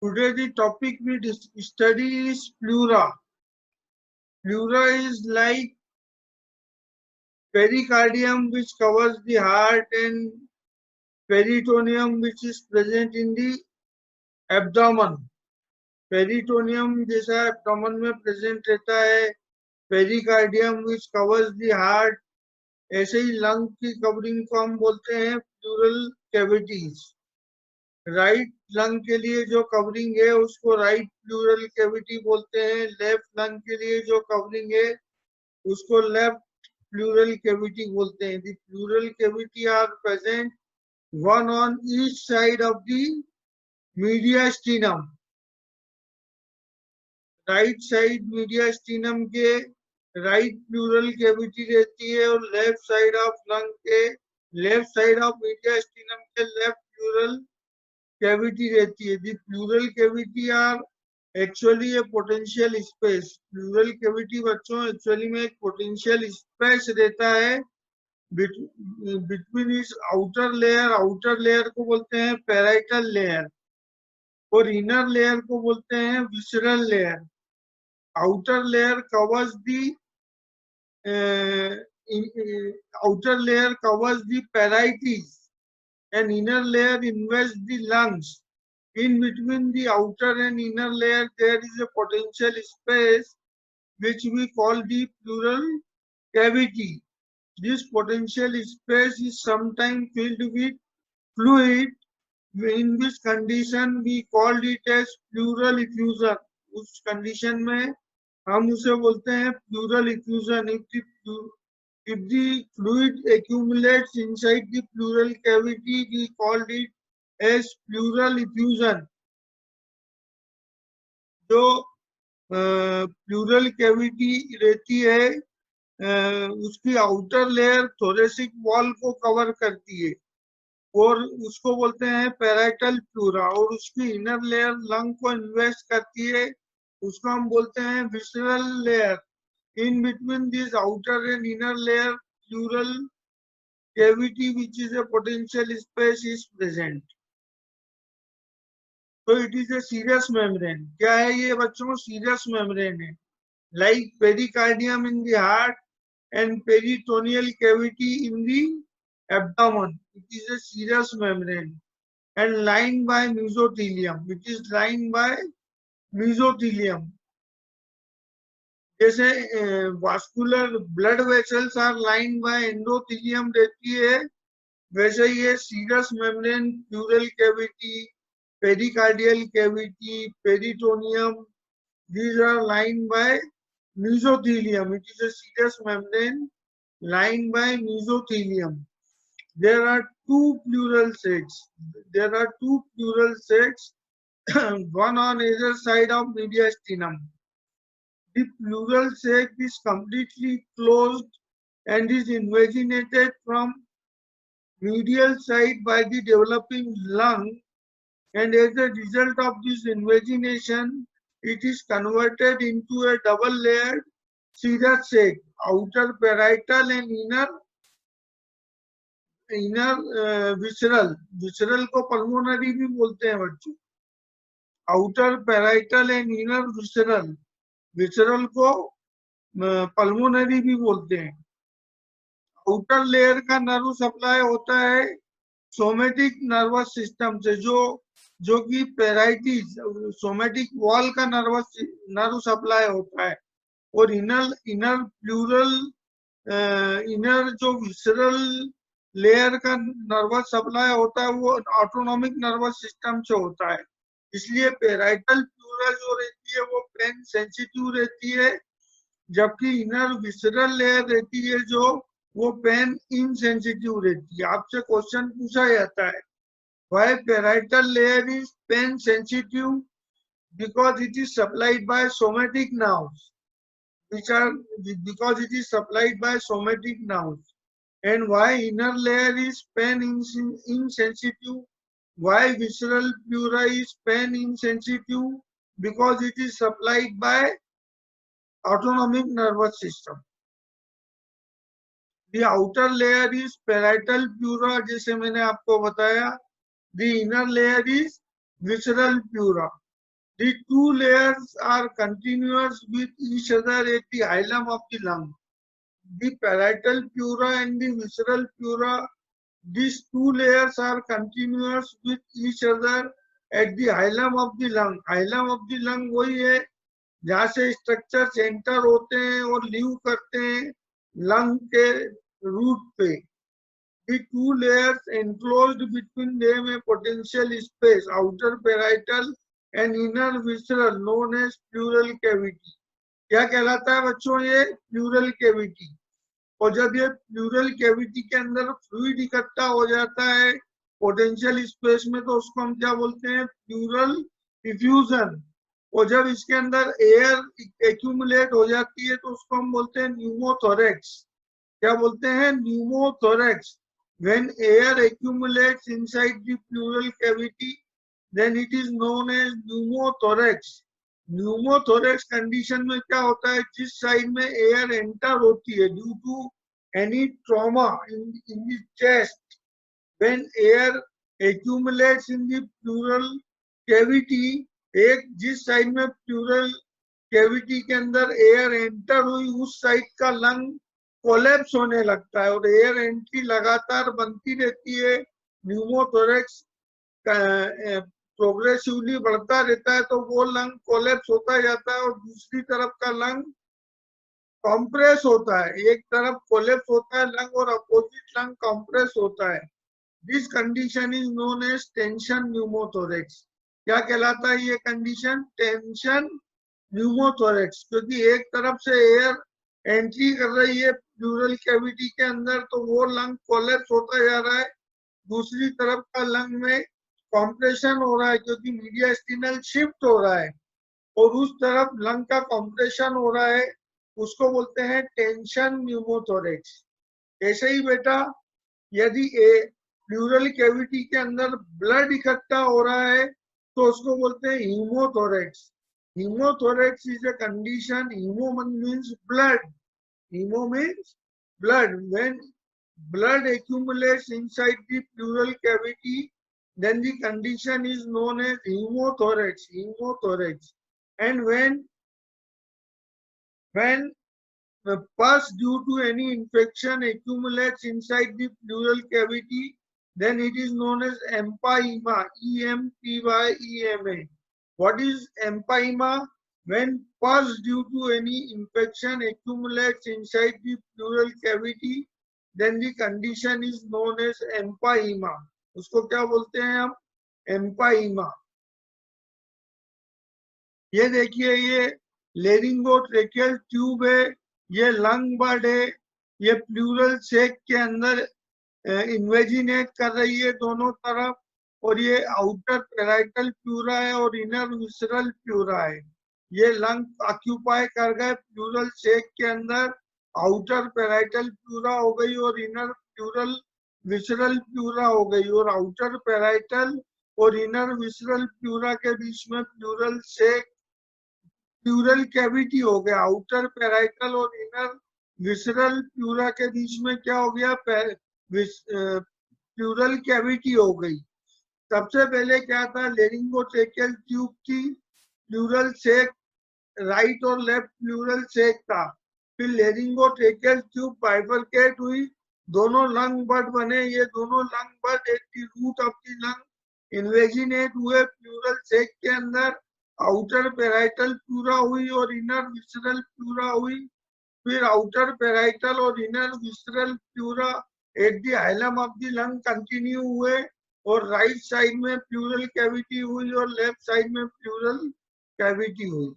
Today the topic we study is pleura. Pleura is like pericardium which covers the heart and peritoneum which is present in the abdomen. Peritoneum जैसा abdomen में present रहता है, pericardium which covers the heart, ऐसे ही lung की covering को हम बोलते हैं pleural cavities. राइट लंग के लिए जो कवरिंग है उसको राइट प्लूरल कैविटी बोलते हैं, लेफ्ट लंग के लिए जो कवरिंग है उसको लेफ्ट प्लूरल कैविटी बोलते हैं. The pleural cavity are present one on each side of the mediastinum. Right side mediastinum के राइट प्लूरल कैविटी रहती है और लेफ्ट साइड ऑफ लंग के लेफ्ट साइड ऑफ मीडियास्टिनम के लेफ्ट प्लूरल कैविटी रहती है. The pleural cavity are actually a potential space. Pleural cavity बच्चों actually में एक पोटेंशियल स्पेस रहता है बिटवीन इस आउटर लेयर. आउटर लेयर को बोलते हैं पैराइटल लेयर और इनर लेयर को बोलते हैं visceral layer. Outer layer covers the outer layer covers the parietes and inner layer invests the lungs. In between the outer and inner layer, there is a potential space which we call the pleural cavity. This potential space is sometimes filled with fluid, in which condition we called it as pleural effusion. उस condition में हम उसे बोलते हैं pleural effusion. If the fluid accumulates inside the pleural cavity, we called it as pleural effusion. जो plural cavity रहती है उसकी आउटर लेयर थोरेसिक वॉल को कवर करती है और उसको बोलते हैं पैराइटल प्लूरा, और उसकी इनर लेयर लंग को इन्वेस्ट करती है, उसको हम बोलते हैं visceral layer. In between this outer and inner layer pleural cavity which is a potential space is present. तो it is a serious membrane. क्या है ये बच्चों? सीरियस मेम्ब्रेन है. Like pericardium in the heart and peritoneal cavity in the abdomen. It is a serous membrane and lined by mesothelium. It is lined by mesothelium. जैसे vascular blood vessels are lined by endothelium रहती है, वैसे ये serous membrane pleural cavity, pericardial cavity, peritoneum, these are lined by mesothelium. It is a serous membrane lined by mesothelium. There are two pleural sacs. There are two pleural sacs, one on either side of mediastinum. The pleural sac is completely closed and is invaginated from medial side by the developing lung, and as a result of this invagination, it is converted into a double-layered serous sac, outer parietal and inner visceral. Visceral को pulmonary भी बोलते हैं बच्चों. Outer parietal and inner visceral. Visceral को pulmonary भी बोलते हैं. Outer layer का नर्व सप्लाई होता है सोमेटिक नर्वस सिस्टम से, जो कि पेराइटिस सोमेटिक वॉल का नर्व सप्लाई होता है, और इनर प्लूरल इनर जो विसरल लेयर का नर्वस सप्लाई होता है वो ऑटोनॉमिक नर्वस सिस्टम से होता है. इसलिए पेराइटल प्लूरा जो रहती है वो पेन सेंसिटिव रहती है, जबकि इनर विसरल लेयर रहती है जो वो पेन इनसेंसिटिव रहती है. आपसे क्वेश्चन पूछा जाता है why parietal layer is pain sensitive? Because it is supplied by somatic nerves, because it is supplied by somatic nerves. And why inner layer is pain insensitive? Why visceral pleura is pain insensitive? Because it is supplied by autonomic nervous system. The outer layer is parietal pleura, जैसे मैंने आपको बताया. The inner layer is visceral pleura. The two layers are continuous with each other at the hilum of the lung. The parietal pleura and the visceral pleura, these two layers are continuous with each other at the hilum of the lung. Hilum of the lung वही है जहाँ से structures enter होते हैं और leave करते हैं lung के रूट पे. The two layers enclosed between them a potential space, outer parietal and inner visceral, known as pleural cavity. क्या कहलाता है बच्चों ये? Pleural cavity. और जब ये प्लूरल कैविटी के अंदर फ्लूइड इकट्ठा हो जाता है पोटेंशियल स्पेस में, तो उसको हम क्या बोलते हैं? Pleural diffusion. और जब इसके अंदर एयर एक्यूमुलेट हो जाती है तो उसको हम बोलते हैं न्यूमोथोरेक्स. क्या बोलते हैं? Pneumothorax. When air accumulates inside the pleural cavity, then it is known as pneumothorax. Pneumothorax condition में क्या होता है? जिस साइड में एयर एंटर होती है due to any trauma in the chest, when air accumulates in the pleural cavity, एक जिस साइड में प्लूरल कैविटी के अंदर एयर एंटर हुई उस साइड का लंग कोलैप्स होने लगता है और एयर एंट्री लगातार बनती रहती है. न्यूमोथोरेक्स प्रोग्रेसिवली बढ़ता रहता है तो वो लंग कोलैप्स होता जाता है और दूसरी तरफ का लंग कंप्रेस होता है. एक तरफ कोलैप्स होता है लंग और अपोजिट लंग कंप्रेस होता है. This condition is known as tension pneumothorax. क्या कहलाता है ये कंडीशन? Tension pneumothorax. क्योंकि एक तरफ से एयर एंट्री कर रही है प्लूरल कैविटी के अंदर तो वो लंग कोलैप्स होता जा रहा है, दूसरी तरफ का लंग में कॉम्प्रेशन हो रहा है क्योंकि मीडियास्टिनल शिफ्ट हो रहा है और उस तरफ लंग का कॉम्प्रेशन हो रहा है, उसको बोलते हैं टेंशन न्यूमोथोरेक्स. ऐसे ही बेटा यदि प्लूरल कैविटी के अंदर ब्लड इकट्ठा हो रहा है तो उसको बोलते हैं हीमोथोरेक्स. Pneumothorax is a condition. Hemo means blood. Hemo means blood. When blood accumulates inside the pleural cavity, then the condition is known as hemothorax. Hemothorax. And when the pus due to any infection accumulates inside the pleural cavity, then it is known as empyema. E-M-P-Y-E-M-A. What is empyema? When pus due to any infection accumulates inside the pleural cavity, then the condition is known as empyema. उसको क्या बोलते हैं हम? empyema. ये देखिए ये लेरिंगोट्रेकियल tube है, ये लंग बड है, ये प्लूरल सेक के अंदर इन्वेजिनेट कर रही है दोनों तरफ, और ये आउटर पैराइटल प्लूरा है और इनर विसरल प्लूरा है. ये लंग ऑक्यूपाई कर गए प्लूरल सेक के अंदर, आउटर पैराइटल प्लूरा हो गई और इनर प्लूरल विसरल प्लूरा हो गई, और आउटर पैराइटल और इनर विसरल प्लूरा के बीच में प्लूरल सेक प्लूरल कैविटी हो गया. आउटर पैराइटल और इनर विसरल प्लूरा के बीच में क्या हो गया? प्लूरल कैविटी हो गई. सबसे पहले क्या था? लेरिंगोट्रेकियल ट्यूब थी, प्लूरल सेक राइट और लेफ्ट प्लूरल सेक था. फिर लेरिंगोट्रेकियल ट्यूब बाइफरकेट हुई, दोनों लंग बड बने. ये दोनों lung bud at the root of the lung invaginate हुए प्लूरल सेक के अंदर. आउटर पैराइटल प्लूरा हुई और इनर विसरल प्लूरा हुई. फिर आउटर पैराइटल और inner visceral pleura at the hilum of the lung continue हुए, और राइट साइड में प्लूरल कैविटी हुई और लेफ्ट साइड में प्लूरल कैविटी हुई.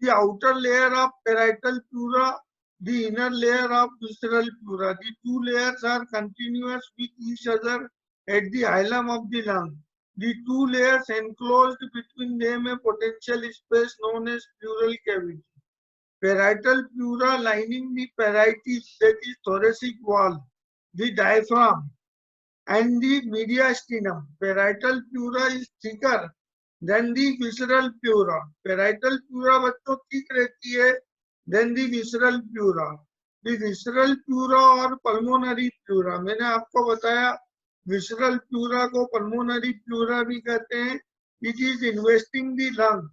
The outer layer of parietal pleura, the inner layer of visceral pleura. The two layers are continuous with each other at the hilum of the lung. The two layers enclosed between them a potential space known as pleural cavity. Parietal pleura lining the parietis, that is thoracic wall, the diaphragm, and the mediastinum. Parietal pleura is thicker than the visceral pleura. Parietal pleura बच्चों ठीक रहती है than the visceral pleura. The visceral pleura और pulmonary pleura, मैंने आपको बताया visceral pleura को pulmonary pleura भी कहते हैं, it is investing the lung.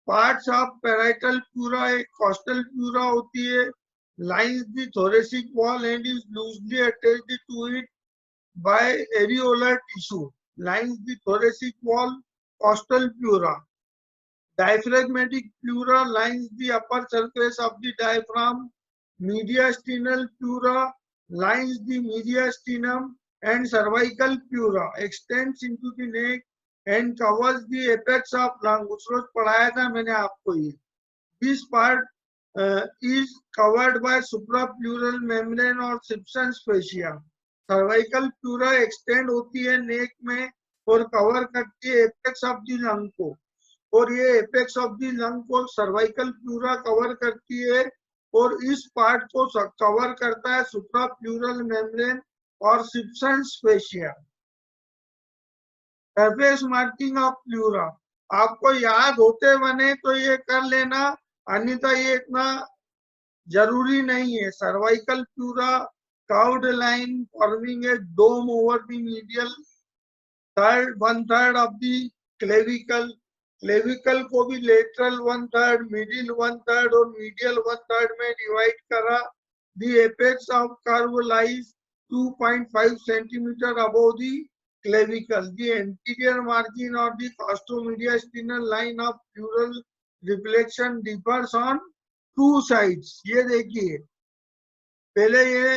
Parts of parietal pleura एक costal pleura होती है, lines the thoracic wall and is loosely attached to it by areolar tissue. Lines the thoracic wall, costal pleura. Diaphragmatic pleura lines the upper surface of the diaphragm. Mediastinal pleura lines the mediastinum, and cervical pleura extends into the neck and covers the apex of lung. उस रोज पढ़ाया था मैंने आपको ये. This part is covered by suprapleural membrane or substance fascia. Cervical pleura extend होती है neck में और cover करती है apex of the lung को, और ये एपेक्स ऑफ दी लंग को सर्वाइकल प्लूरा कवर करती है, और इस पार्ट को कवर करता है सुप्रा प्लूरल मेम्ब्रेन और Sibson's fascia. Surface marking of pleura आपको याद होते बने तो ये कर लेना, अन्यथा ये इतना जरूरी नहीं है. Cervical pleura curved line forming a dome over the medial third 1/3 of the clavicle. Clavicle को भी लेटरल 1/3, मिडिल 1/3 और मीडियल 1/3 में डिवाइड करा. The apex of curve lies 2.5 centimetre above the clavicle. The anterior margin और the costomediastinal line of pleural reflection differs on two sides. ये देखिए, पहले ये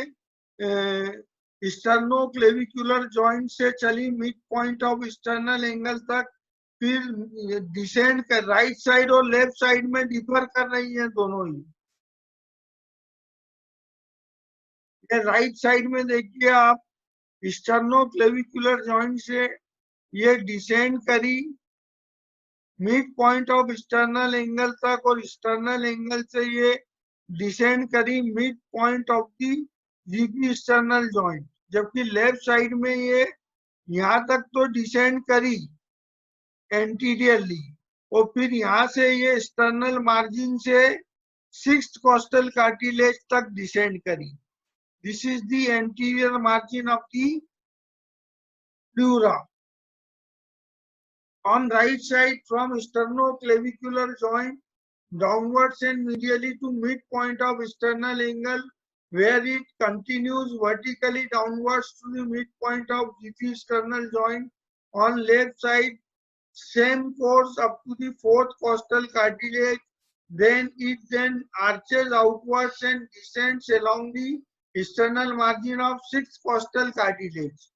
स्टर्नोक्लेविकुलर जॉइंट से चली mid point of sternal angle तक, फिर डिसेंड कर राइट साइड और लेफ्ट साइड में डिफर कर रही है दोनों ही. ये राइट साइड में देखिए आप, स्टर्नोक्लेविकुलर जॉइंट से ये डिसेंड करी mid point of sternal angle तक, और स्टर्नल एंगल से ये डिसेंड करी mid point of the GP sternal joint. जबकि लेफ्ट साइड में ये यहाँ तक तो डिसेंड करी एंटीरियरली, और फिर यहाँ से ये स्टर्नल मार्जिन से 6th कॉस्टल कार्टिलेज तक डिसेंड करी. This is the anterior margin of the pleura. On right side from sternoclavicular joint downwards and medially to midpoint of sternal angle, where it continues vertically downwards to the midpoint of GP sternal joint. On left side, same course up to the 4th costal cartilage. Then it arches outwards and descends along the sternal margin of 6th costal cartilage.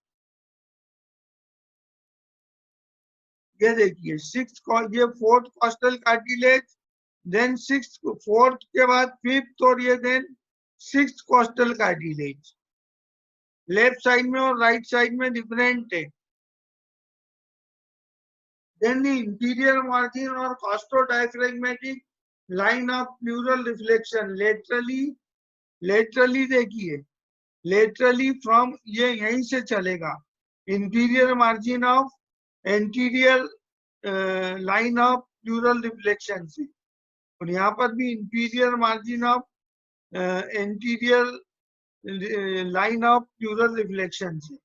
ये देखिए 4th costal cartilage, then 4th के बाद 5th, और ये then 6th costal cartilage. Left side में और right side में different है. देन द इंटीरियर मार्जिन और costodiaphragmatic line of pleural reflection laterally देखिए, लेटरली फ्रॉम ये यहीं से चलेगा inferior margin of anterior line of pleural reflection से, और यहाँ पर भी inferior margin of anterior line of pleural reflection से.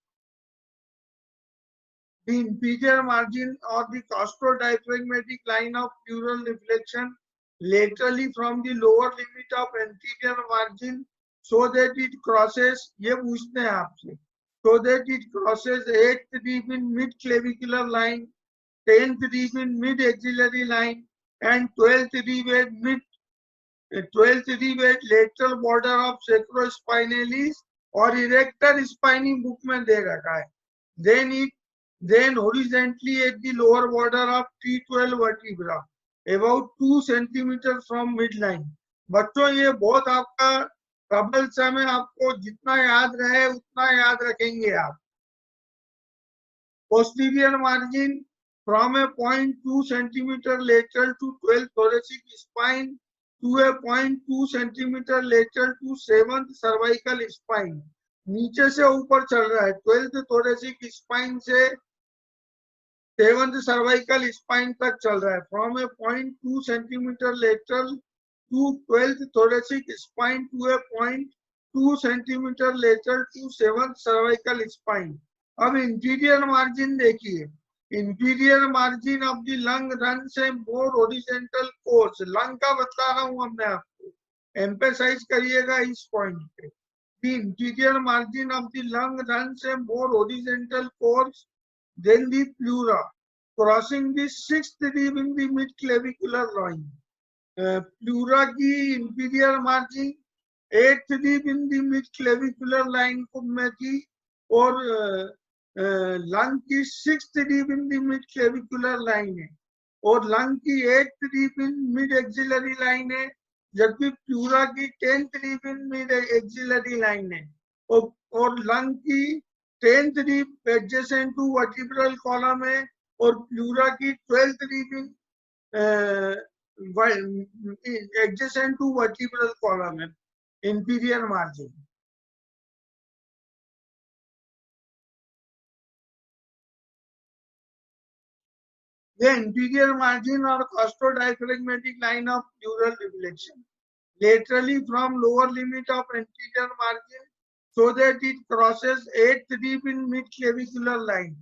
The inferior margin or the costodiaphragmatic line of pleural reflection laterally from the lower limit of anterior margin, so that it crosses, ये पूछते हैं आपसे, so that it crosses 8th rib in mid clavicular line, 10th rib in mid axillary line, and 12th rib at lateral border of sacrospinalis और erector spiny book में दे रखा है. Then horizontally at the lower border of T12 vertebra, about 2 centimeters from midline. बच्चों ये बहुत आपका troublesome है, आपको जितना याद रहे उतना याद रखेंगे आप. Posterior margin from a 0.2 centimeter lateral to 12th thoracic spine to a 0.2 centimeter lateral to 7th cervical spine. नीचे से ऊपर चल रहा है, 12th thoracic spine से 7th cervical spine तक चल रहा है. From a 0.2 centimeter lateral to 12th thoracic spine to a 0.2 centimeter lateral to 7th cervical spine. अब इंटीरियर मार्जिन देखिए, inferior margin of the lung run से मोर ओरिजेंटल कोर्स, लंग का बता रहा हूं मैं आपको, एम्फेसाइज करिएगा इस पॉइंट पे। The interior margin of the lung runs a more horizontal course than the pleura, crossing the sixth rib in the mid-clavicular line. Pleura की inferior margin eighth rib in the mid-clavicular line में थी, और lung की sixth rib in the mid-clavicular line है, और lung की eighth rib in mid-axillary line है, जबकि प्लूरा की 10th rib in mid axillary line है, और लंग की 10th rib adjacent to vertebral column है, और प्लूरा की 12th rib in adjacent to vertebral column है, inferior margin. The inferior margin or costodiaphragmatic line of pleural reflection laterally from lower limit of anterior margin so that it crosses 8th rib in mid-clavicular line,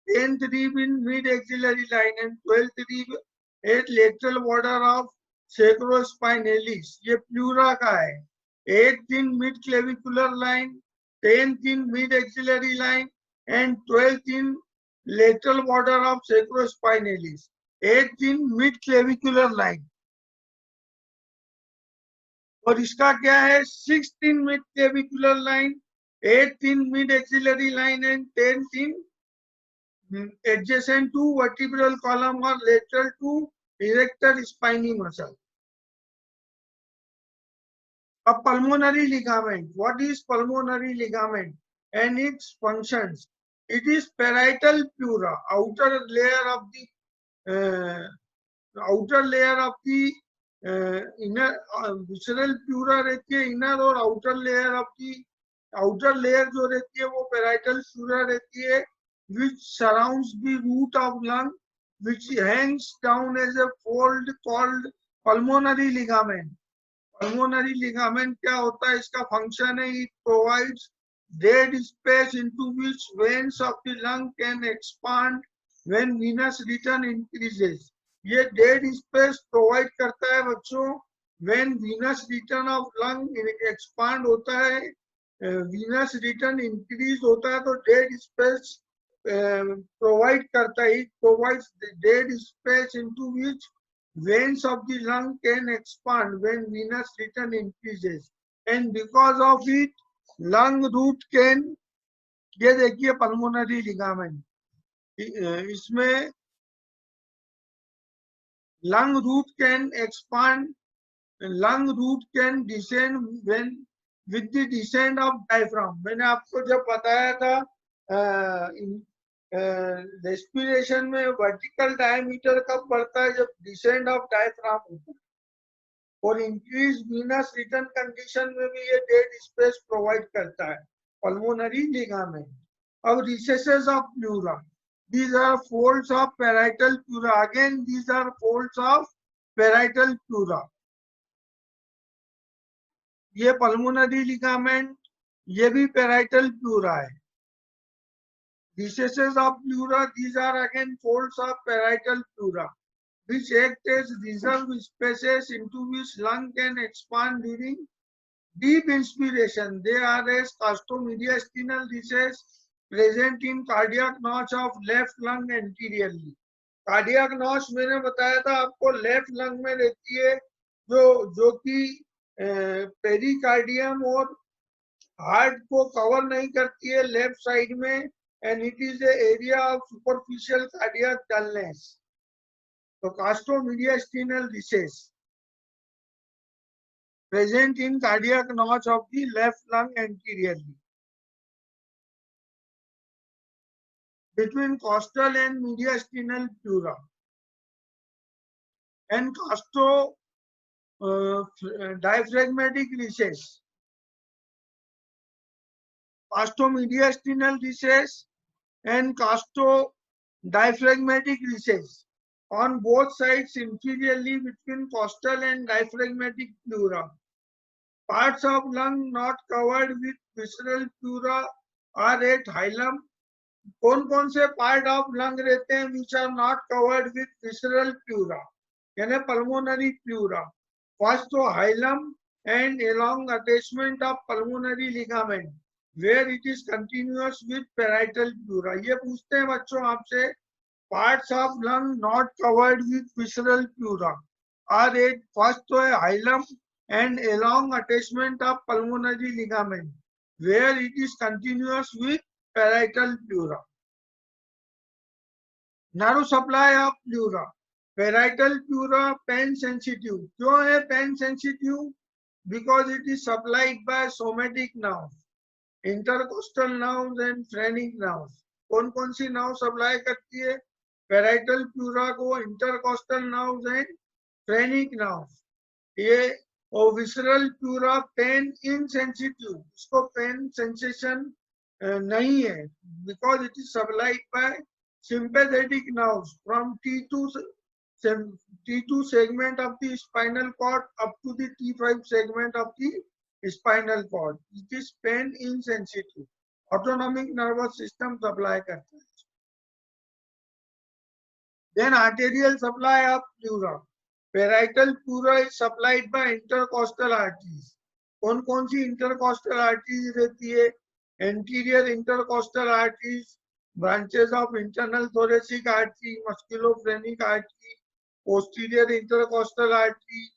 10th rib in mid-axillary line, and 12th rib at lateral border of sacrospinalis. ये pleura का है, 8th in mid-clavicular line, 10th in mid-axillary line, and 12th in lateral border of sacrospinalis, 8th in mid-clavicular line. और इसका क्या है, 6th in mid-clavicular line, 8th in mid-axillary line, and 10th in adjacent to vertebral column or lateral to erector spiny muscle. A pulmonary ligament. What is pulmonary ligament and its functions? It is parietal pleura, outer layer of the inner visceral pleura रहती है, inner और outer layer of the outer layer जो रहती है वो parietal pleura रहती है, which surrounds the root of lung, which hangs down as a fold called pulmonary ligament. Pulmonary ligament क्या होता है, इसका function है, it provides dead space into which veins of the lung can expand when venous return increases. ये dead space provide करता है बच्चों, when venous return of lung expand होता है, venous return increase होता है, तो डेड स्पेस प्रोवाइड करता है, it provides the dead space into which veins of the lung can expand when venous return increases, and because of it lung root can, ये देखिए pulmonary ligament, इसमें lung root can expand, lung root can descend when with the descent of diaphragm. मैंने आपको जब बताया था respiration में vertical diameter कब बढ़ता है, जब डिसेंड ऑफ डायफ्राम होता है, और इंक्रीज वीनस रिटर्न कंडीशन में भी ये डेड स्पेस प्रोवाइड करता है, पल्मोनरी लिगामेंट। अब recesses of pleura, these are folds of parietal pleura, again these are folds of parietal pleura, ये पल्मोनरी लिगामेंट, ये भी parietal pleura है। Recesses of pleura, these are again folds of parietal pleura, which act as reserve spaces into which lung can expand during deep inspiration. They are as costomediastinal recess present in cardiac notch of left lung anteriorly. Cardiac notch मैंने बताया था आपको left lung में रहती है, जो कि pericardium और हार्ट को कवर नहीं करती है लेफ्ट साइड में, and it is the area of superficial cardiac dullness. So costomediastinal recess present in cardiac notch of the left lung anteriorly. Between costal and mediastinal pleura and diaphragmatic recess, costomediastinal recess and diaphragmatic recess on both sides inferiorly between costal and diaphragmatic pleura. Parts of lung not covered with visceral pleura are at hilum कौन कौन से part of lung रहते हैं which are not covered with visceral pleura, यानी pulmonary pleura? First तो hilum and along attachment of pulmonary ligament where it is continuous with parietal pleura. ये पूछते हैं बच्चों आपसे, parts of lung not covered with visceral pleura are it? first तो है hilum and along attachment of pulmonary ligament where it is continuous with parietal pleura. narrow supply of pleura. Parietal pleura pain sensitive. क्यों है pain sensitive? Because it is supplied by somatic nerves, intercostal nerves and phrenic nerves. कौन कौन सी nerve supply करती है parietal pleura को? intercostal nerves and phrenic nerves. ये और visceral pleura pain insensitive, उसको pain sensation नहीं है because it is supplied by sympathetic nerves from T2 segment of the spinal cord up to the T5 segment of the spinal cord. It is pain insensitive. Autonomic nervous system supply करता है. Then arterial supply of pleura. Parietal pleura is supplied by intercostal arteries. कौन कौन सी intercostal arteries रहती है? Anterior intercostal arteries, branches of internal thoracic artery, musculophrenic artery, posterior intercostal artery,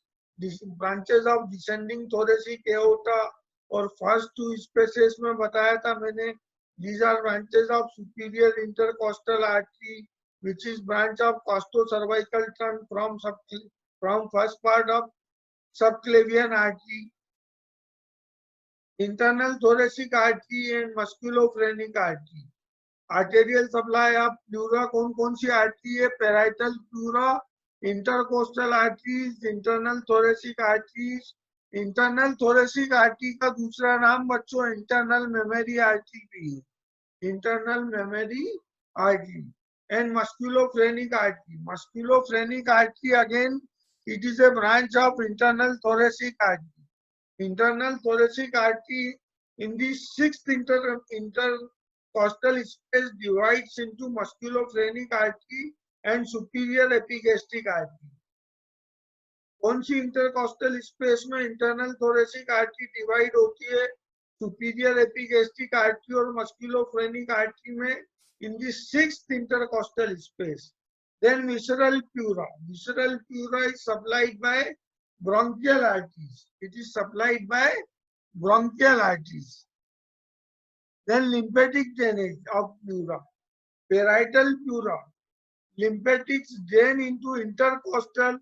branches of descending thoracic aorta, और first two spaces में बताया था मैंने, these are branches of superior intercostal artery which is branch of costocervical trunk from first part of subclavian artery, internal thoracic artery and musculophrenic artery. Arterial supply of pleura कौन कौन सी artery है? parietal pleura, intercostal arteries, internal thoracic arteries. internal thoracic artery का दूसरा नाम बच्चों internal mammary artery भी है, internal mammary artery. And musculophrenic artery. Musculophrenic artery again it is a branch of internal thoracic artery. Internal thoracic artery in the sixth intercostal space divides into musculophrenic artery and superior epigastric artery. कौन सी intercostal space में internal thoracic artery divide होती है? superior epigastric artery और musculophrenic artery में in the sixth intercostal space. Then visceral pleura. Visceral pleura is supplied by bronchial arteries. It is supplied by bronchial arteries. Then lymphatic drainage of pleura. Parietal pleura. Lymphatics drain into intercostal.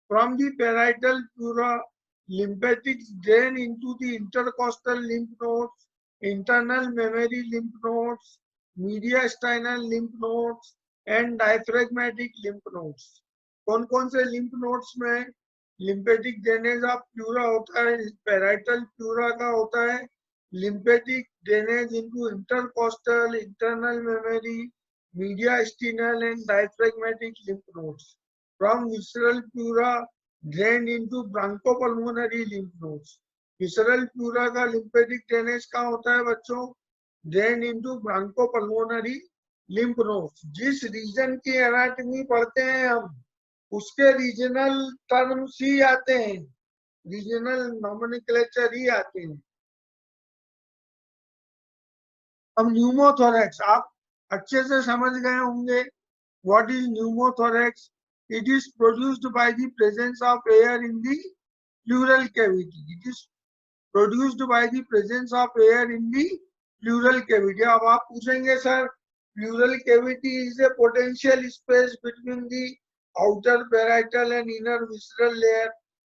From the parietal pleura, lymphatics drain into the intercostal lymph nodes, internal mammary lymph nodes, mediastinal lymph nodes and diaphragmatic lymph nodes. कौन कौन से lymph nodes में lymphatic drainage of pleura होता है? parietal pleura का होता है lymphatic drainage into intercostal, internal mammary, mediastinal and diaphragmatic lymph nodes. From visceral pleura drained into bronchopulmonary lymph nodes. Visceral pleura का lymphatic drainage कहाँ होता है बच्चों? Drained into bronchopulmonary lymph nodes. जिस रीजन की एनाटॉमी पढ़ते हैं हम उसके रीजनल टर्म्स ही आते हैं, रीजनल नॉमेनक्लेचर ही आते हैं. अब न्यूमोथोरैक्स आप अच्छे से समझ गए होंगे. What is pneumothorax? It is produced by the presence of air in the pleural cavity. It is produced by the presence of air in the pleural cavity. अब आप पूछेंगे sir pleural cavity is a potential space between the outer parietal and inner visceral layer.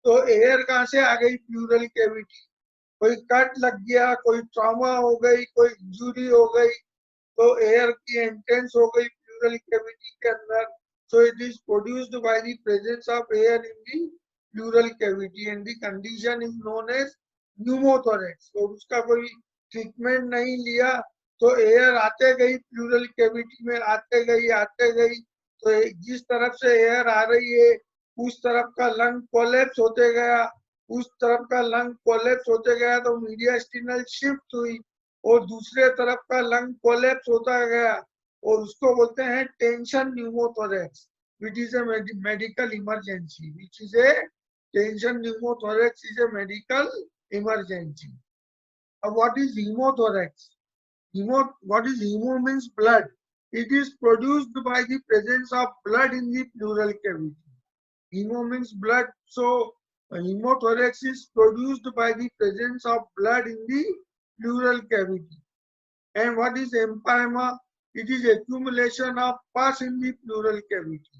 तो air कहाँ से आ गई pleural cavity? कोई cut लग गया, कोई ट्रॉमा हो गई, कोई इंजुरी हो गई, तो एयर की एंट्रेंस हो गई pleural cavity के अंदर. So it is produced by the presence of air in the pleural cavity and the condition is known as pneumothorax. तो उसका कोई ट्रीटमेंट नहीं लिया तो एयर आते गई pleural cavity में, आते गई. तो जिस तरफ से एयर आ रही है उस तरफ का लंग कोलैप्स होते गया, उस तरफ का लंग कोलैप्स होते गया तो मीडियास्टिनल शिफ्ट हुई और दूसरे तरफ का लंग कोलैप्स होता गया और उसको बोलते हैं tension pneumothorax which is a medical emergency, which is a tension pneumothorax is a medical emergency. What is hemothorax? What is hemo means blood. It is produced by the presence of blood in the pleural cavity. Hemo means blood, so hemothorax is produced by the presence of blood in the pleural cavity. And what is empyema? It is accumulation of pus in the pleural cavity.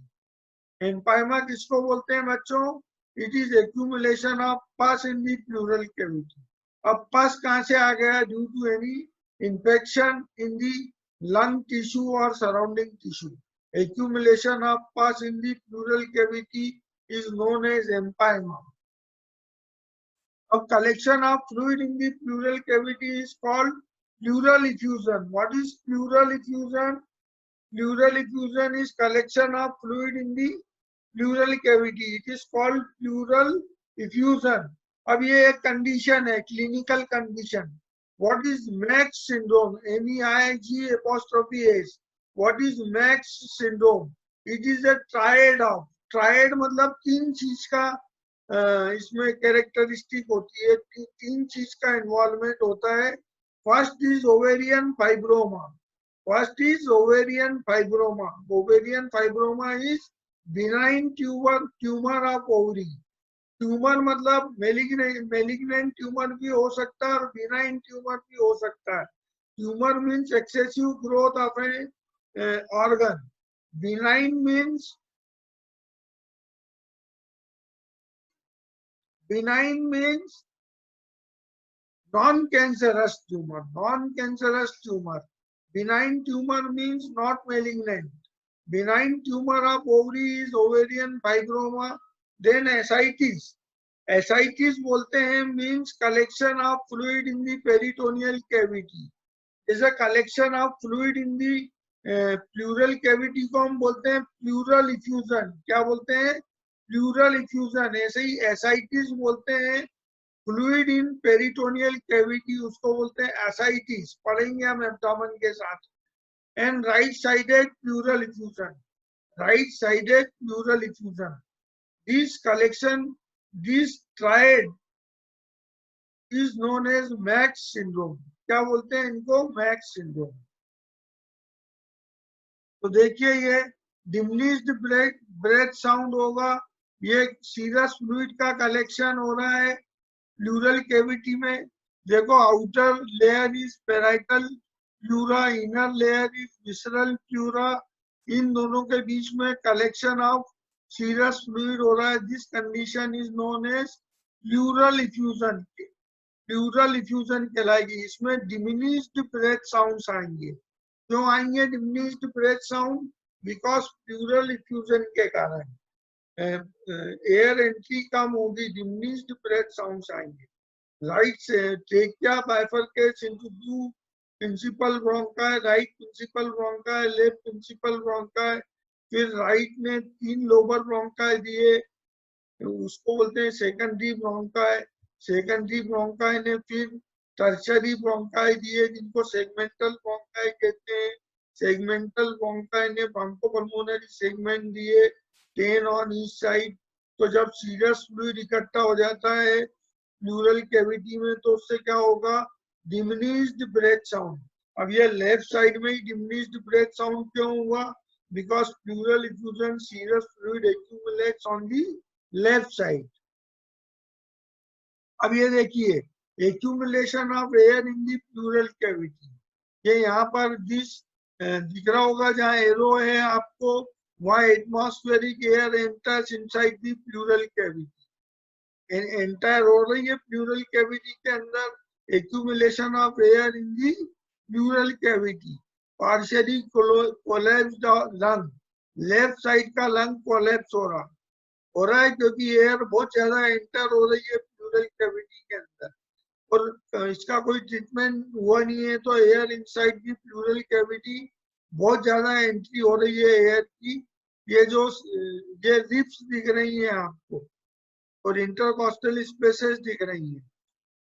Empyema किसको बोलते हैं बच्चों? It is accumulation of pus in the pleural cavity. अब पस कहां से आ गया? Due to any infection in the lung tissue और surrounding tissue. Accumulation of pus in the pleural cavity is known as empyema. अब collection of fluid in the pleural cavity is called pleural effusion. What is pleural effusion? Pleural effusion is collection of fluid in the pleural cavity. It is called pleural effusion. अब ये एक condition है, clinical condition. What is Max syndrome? MEIG''S. What is Max syndrome? It is a triad of. Triad मतलब तीन चीज का इसमें characteristic होती है, तीन चीज का इन्वॉल्वमेंट होता है. First is ovarian fibroma. First is ovarian fibroma. Ovarian fibroma is benign tumor of ovary. Tumor मतलब malignant tumor भी हो सकता है और benign tumor भी हो सकता है. Tumor means excessive growth of an organ. Benign means non-cancerous tumor. Non-cancerous tumor. Benign tumor means not malignant. Benign tumor of ovary is ovarian fibroma. Then ascites. Ascites बोलते हैं means collection of fluid in the peritoneal cavity. Is a collection of fluid in the pleural cavity को हम बोलते हैं pleural effusion. क्या बोलते हैं? Pleural effusion. ऐसे ही ascites बोलते हैं फ्लूइड इन पेरिटोनियल कैविटी, उसको बोलते हैं एसाइटिस. पढ़ेंगे हम एब्डोमेन के साथ. And right sided pleural effusion. Right sided pleural effusion. This collection, this triad is known as Meigs syndrome. क्या बोलते हैं इनको? Meigs syndrome. तो देखिए ये डिमिनिश्ड ब्रेथ साउंड होगा. ये सीरस फ्लूइड का कलेक्शन हो रहा है प्लूरल कैविटी में. देखो outer layer is parietal pleura, inner layer is visceral pleura. इन दोनों के बीच में कलेक्शन ऑफ सीरस फ्लूइड हो रहा है. This condition is known as pleural effusion. Pleural effusion कहलाएगी. इसमें डिमिनिश्ड ब्रेथ साउंड्स आएंगे. क्यों आएंगे diminished breath sound? Because pleural effusion के कारण एयर एंट्री कम होगी, डिमिनिश्ड ब्रेथ साउंड्स आएंगे. राइट से trachea bifurcates into two principal bronchi. Right principal bronchi, left principal bronchi. फिर राइट ने 3 लोबर ब्रोंकाई दिए, उसको बोलते हैं सेकेंडरी ब्रोंकाई. सेकेंडरी ब्रोंकाई ने फिर टर्शरी ब्रोंकाई दिए जिनको सेगमेंटल ब्रोंकाई कहते हैं. सेगमेंटल ब्रोंकाई ने ब्रोंकोपल्मोनरी सेगमेंट दिए 10 ऑन ईच साइड. तो जब सीरियस फ्लूइड इकट्ठा हो जाता है प्लूरल कैविटी में तो उससे क्या होगा? Diminished breath sound. अब ये लेफ्ट साइड में ही डिमिनिश्ड ब्रेथ साउंड क्यों हुआ? Because pleural effusion serious fluid accumulates on the left side. अब ये देखिए accumulation of air in the pleural cavity. ये यहाँ पर दिख रहा होगा जहाँ एरो है आपको, वहाँ atmospheric air enters inside the pleural cavity. Enter हो रही है प्लूरल कैविटी के अंदर accumulation of air in the pleural cavity. Partially collapsed lung. Left side का लंग कोलैप्स हो रहा है क्योंकि एयर बहुत ज्यादा एंटर हो रही है प्लूरल कैविटी के अंदर और इसका कोई ट्रीटमेंट हुआ नहीं है. तो air inside the pleural cavity बहुत ज्यादा एंट्री हो रही है एयर की. ये रिप्स दिख रही है आपको और इंटरकॉस्टल स्पेसेस दिख रही है.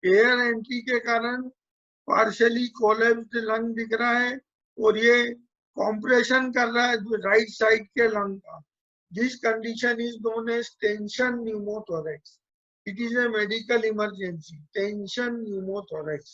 एयर एंट्री के कारण पार्शियली कोलैप्स्ड लंग दिख रहा है और ये कॉम्प्रेशन कर रहा है राइट साइड के लंग का, this condition is known as tension pneumothorax. It is a medical emergency, tension pneumothorax.